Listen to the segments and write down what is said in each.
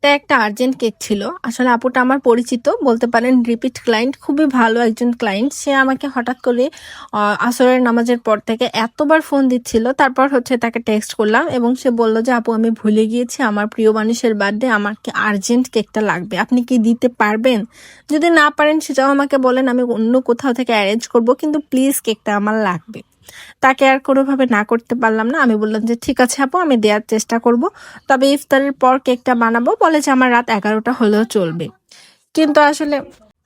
কেকটা একটা urgent cake ছিল। আসলে আপুটা আমার পরিচিত বলতে পারেন, রিপিট ক্লায়েন্ট, খুবই ভালো একজন ক্লায়েন্ট। সে আমাকে হঠাৎ করে আসরের নামাজের পর থেকে এতবার ফোন দিচ্ছিল। তারপর তাকে টেক্সট করলাম এবং সে বলল যে আপু আমি ভুলে গিয়েছি, আমার প্রিয় মানুষের বার্থডে, আমাকে আর্জেন্ট কেকটা লাগবে, আপনি কি দিতে পারবেন? যদি না পারেন সেটাও আমাকে বলেন, আমি অন্য কোথাও থেকে অ্যারেঞ্জ করব, কিন্তু প্লিজ কেকটা আমার লাগবে। তাকে আর কোনোভাবে না করতে পারলাম না। আমি বললাম যে ঠিক আছে আপু, আমি দেওয়ার চেষ্টা করব, তবে ইফতারের পর কেকটা বানাবো। বলে যে আমার রাত 11টা হলেও চলবে। কিন্তু আসলে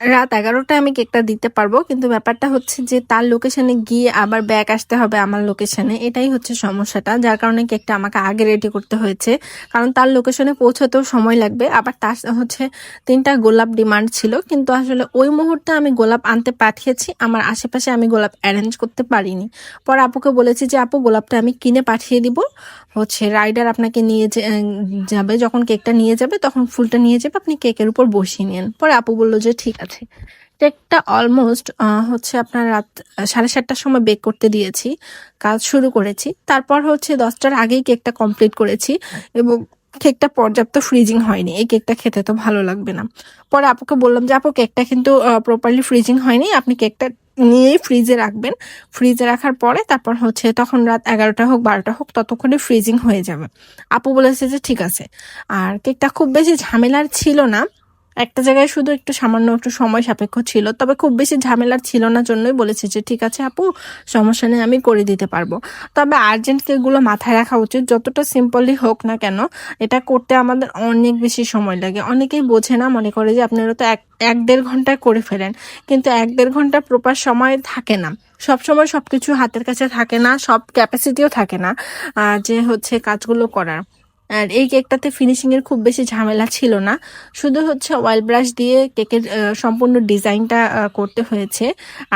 রাত 11টায় আমি কেকটা দিতে পারবো, কিন্তু ব্যাপারটা হচ্ছে যে তার লোকেশনে গিয়ে আবার ব্যাক আসতে হবে আমার লোকেশনে। এটাই হচ্ছে সমস্যাটা, যার কারণে কেকটা আমাকে আগে রেডি করতে হয়েছে। কারণ তার লোকেশনে পৌঁছাতেও সময় লাগবে। আবার তার 3টা গোলাপ ডিমান্ড ছিল, কিন্তু আসলে ওই মুহূর্তে আমি গোলাপ আনতে পাঠিয়েছি, আমার আশেপাশে আমি গোলাপ অ্যারেঞ্জ করতে পারিনি। পরে আপুকে বলেছি যে আপু গোলাপটা আমি কিনে পাঠিয়ে দিব, রাইডার আপনাকে নিয়ে যাবে, যখন কেকটা নিয়ে যাবে তখন ফুলটা নিয়ে যাবে, আপনি কেকের উপর বসিয়ে নেন। পরে আপু বললো যে ঠিক আছে। কেকটা অলমোস্ট আপনার রাত 7:30টার সময় বেক করতে দিয়েছি, কাজ শুরু করেছি। তারপর 10টার আগেই কেকটা কমপ্লিট করেছি এবং কেকটা পর্যাপ্ত ফ্রিজিং হয়নি। এই কেকটা খেতে তো ভালো লাগবে না। পরে আপুকে বললাম যে আপু কেকটা কিন্তু প্রপারলি ফ্রিজিং হয়নি, আপনি কেকটা নিয়েই ফ্রিজে রাখবেন। ফ্রিজে রাখার পরে তারপর তখন রাত 11টা হোক 12টা হোক ততক্ষণে ফ্রিজিং হয়ে যাবে। আপু বলেছে যে ঠিক আছে। আর কেকটা খুব বেশি ঝামেলার ছিল না, একটা জায়গায় শুধু একটু সামান্য একটু সময় সাপেক্ষ ছিল, তবে খুব বেশি ঝামেলার ছিল না, জন্যই বলেছে যে ঠিক আছে আপু, সমস্যা নেই, আমি করে দিতে পারবো। তবে আর্জেন্ট কেকগুলো মাথায় রাখা উচিত, যতটা সিম্পলই হোক না কেন এটা করতে আমাদের অনেক বেশি সময় লাগে। অনেকেই বোঝে না, মনে করে যে আপনারা তো এক দেড় ঘন্টায় করে ফেলেন, কিন্তু 1-1.5 ঘন্টা প্রপার সময় থাকে না। সব সময় সবকিছু হাতের কাছে থাকে না, সব ক্যাপাসিটিও থাকে না যে কাজগুলো করার। আর এই কেকটাতে ফিনিশিং এর খুব বেশি ঝামেলা ছিল না, শুধু অয়েল ব্রাশ দিয়ে কেকের সম্পূর্ণ ডিজাইনটা করতে হয়েছে।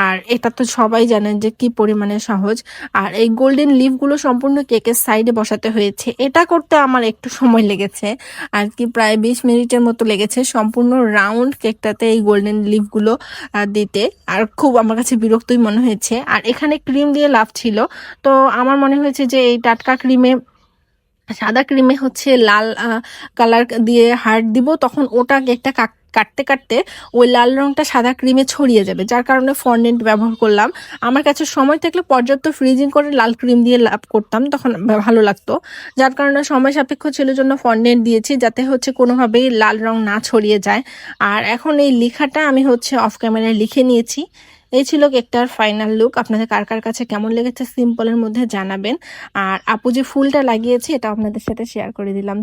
আর এটা তো সবাই জানেন যে কি পরিমাণে সহজ। আর এই গোল্ডেন লিফগুলো সম্পূর্ণ কেকের সাইডে বসাতে হয়েছে, এটা করতে আমার একটু সময় লেগেছে আর কি, প্রায় 20 মিনিটের মতো লেগেছে সম্পূর্ণ রাউন্ড কেকটাতে এই গোল্ডেন লিফগুলো দিতে। আর খুব আমার কাছে বিরক্তই মনে হয়েছে। আর এখানে ক্রিম দিয়ে লাভ ছিল, তো আমার মনে হয়েছে যে এই টাটকা ক্রিমে, সাদা ক্রিমে লাল কালার দিয়ে হার্ট দিব, তখন ওটা কেকটা কাটতে কাটতে ওই লাল রংটা সাদা ক্রিমে ছড়িয়ে যাবে, যার কারণে ফন্ডেন্ট ব্যবহার করলাম। আমার কাছে সময় থাকলে পর্যাপ্ত ফ্রিজিং করে লাল ক্রিম দিয়ে লাভ করতাম, তখন ভালো লাগতো। যার কারণে সময় সাপেক্ষ ছিল জন্য ফন্ডেন্ট দিয়েছি, যাতে কোনোভাবেই লাল রং না ছড়িয়ে যায়। আর এখন এই লেখাটা আমি অফ ক্যামেরায় লিখে নিয়েছি। এই ছিল কেকটার ফাইনাল লুক। আপনাদের কার কার কাছে কেমন লেগেছে সিম্পলের মধ্যে জানাবেন। আর আপু যে ফুলটা লাগিয়েছে এটা আপনাদের সাথে শেয়ার করে দিলাম।